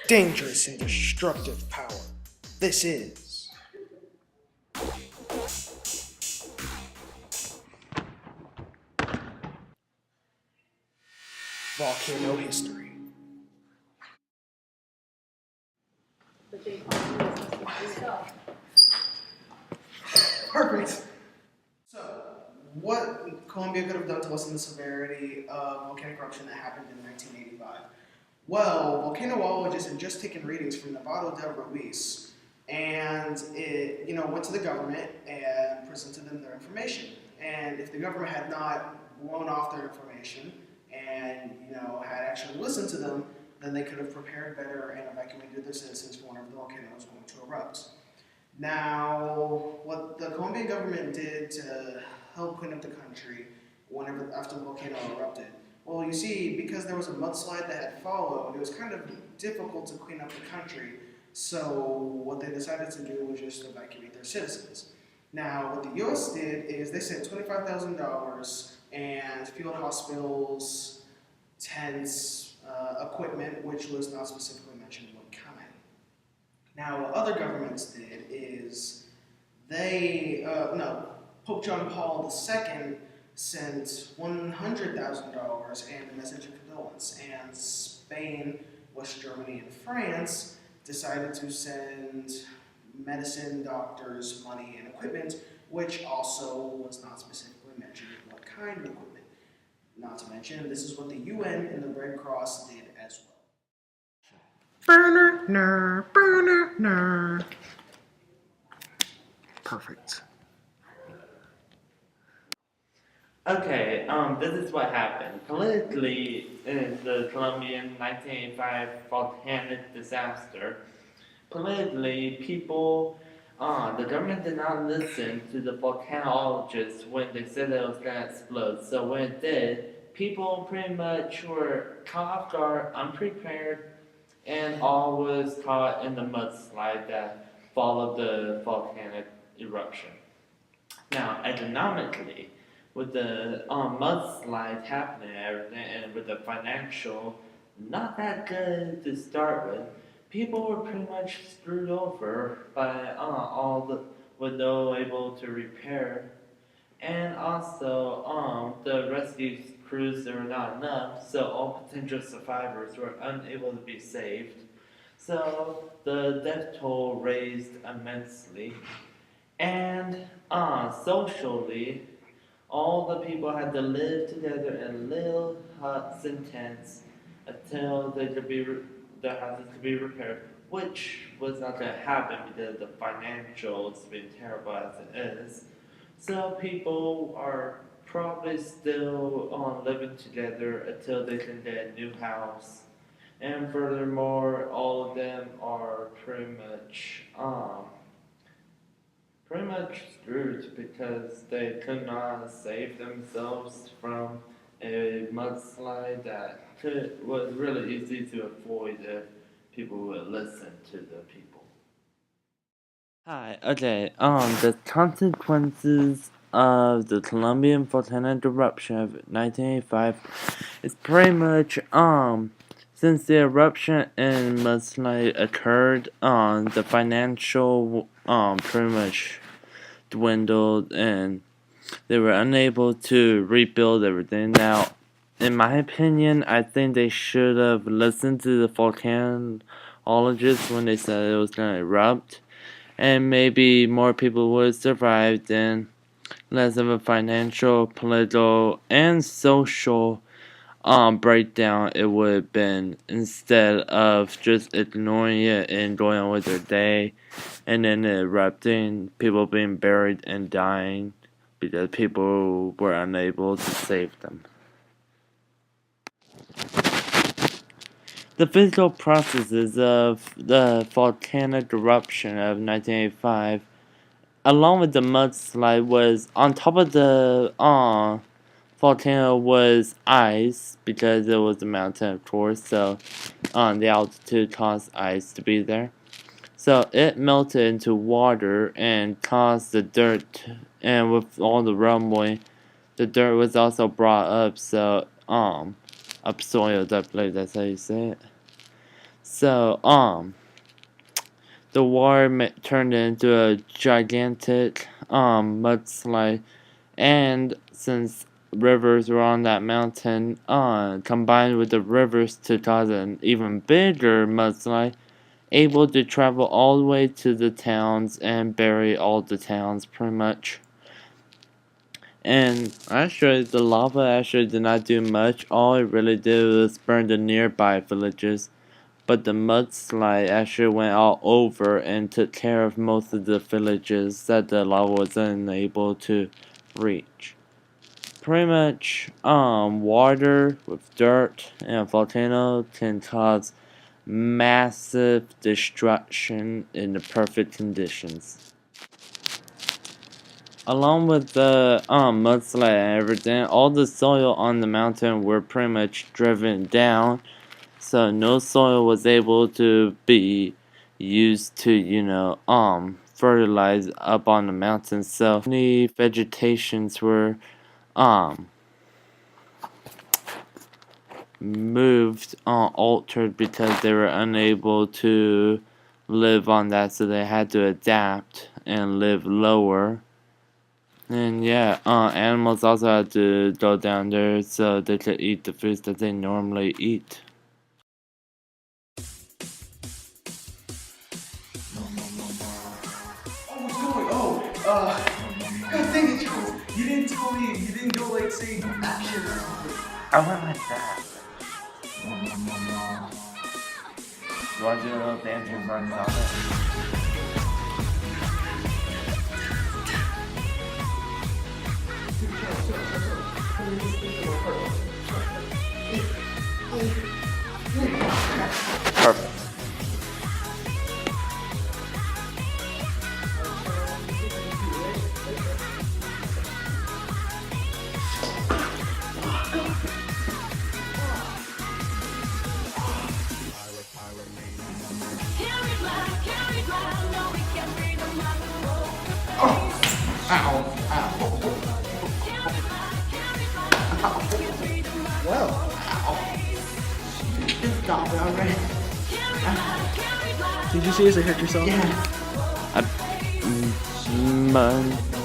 dangerous and destructive power. This is Volcano History. Perfect. So, what Colombia could have done to lessen the severity of volcanic eruption that happened in 1985? Well, volcanologists had just taken readings from Nevado del Ruiz, and it, went to the government and presented them their information. And if the government had not blown off their information and had actually listened to them, then they could have prepared better and evacuated their citizens for whenever the volcano was going to erupt. Now, what the Colombian government did to help clean up the country whenever after the volcano erupted, well, you see, because there was a mudslide that had followed, it was kind of difficult to clean up the country. So what they decided to do was just evacuate their citizens. Now, what the U.S. did is they sent $25,000 and field hospitals, tents, equipment, which was not specifically mentioned what kind. Now, what other governments did is Pope John Paul II sent $100,000 and a message of condolence, and Spain, West Germany, and France decided to send medicine, doctors, money, and equipment, which also was not specifically mentioned what kind of equipment. Not to mention, this is what the UN and the Red Cross did as well. Perfect. Okay, this is what happened. Politically, in the Colombian 1985 volcanic disaster, politically, the government did not listen to the volcanologists when they said that it was going to explode. So when it did, people pretty much were caught off guard, unprepared, and all was caught in the mudslide that followed the volcanic eruption. Now, economically, with the mudslide happening and everything, and with the financial not that good to start with, people were pretty much screwed over by all the with no able to repair, and also the rescue crews there were not enough, so all potential survivors were unable to be saved. So the death toll raised immensely, and socially, all the people had to live together in little huts and tents until their houses could be repaired, which was not going to happen because the financials being terrible as it is. So people are probably still living together until they can get a new house. And furthermore, all of them are pretty much screwed because they could not save themselves from a mudslide that was really easy to avoid if people would listen to the people. Hi, okay, the consequences of the Colombian volcanic eruption of 1985 is pretty much, since the eruption and mudslide occurred, the financial, pretty much dwindled and they were unable to rebuild everything. Now, in my opinion, I think they should have listened to the volcanologists when they said it was going to erupt, and maybe more people would have survived and less of a financial, political, and social breakdown it would have been, instead of just ignoring it and going on with their day and then erupting, people being buried and dying because people were unable to save them. The physical processes of the volcanic eruption of 1985, along with the mudslide, was on top of the volcano was ice because it was a mountain, of course. So, the altitude caused ice to be there. So it melted into water and caused the dirt, and with all the rumbling, the dirt was also brought up. So upsoiled, I believe that's how you say it. So the water turned into a gigantic mudslide, and since rivers were on that mountain, combined with the rivers to cause an even bigger mudslide, able to travel all the way to the towns and bury all the towns pretty much. And actually, the lava actually did not do much. All it really did was burn the nearby villages. But the mudslide actually went all over and took care of most of the villages that the lava was unable to reach. Pretty much, water with dirt and a volcano can cause massive destruction in the perfect conditions. Along with the mudslide and everything, all the soil on the mountain were pretty much driven down, so no soil was able to be used to, fertilize up on the mountain. So many vegetations were moved, altered because they were unable to live on that, so they had to adapt and live lower. And yeah, animals also had to go down there so they could eat the foods that they normally eat. Oh, what's going? God dang it, Charles! You didn't tell me. You didn't go like say action or something. I went like that. You want to do a little dance in front of it? Perfect. Well, just stop it already. Did you seriously hurt yourself? Man.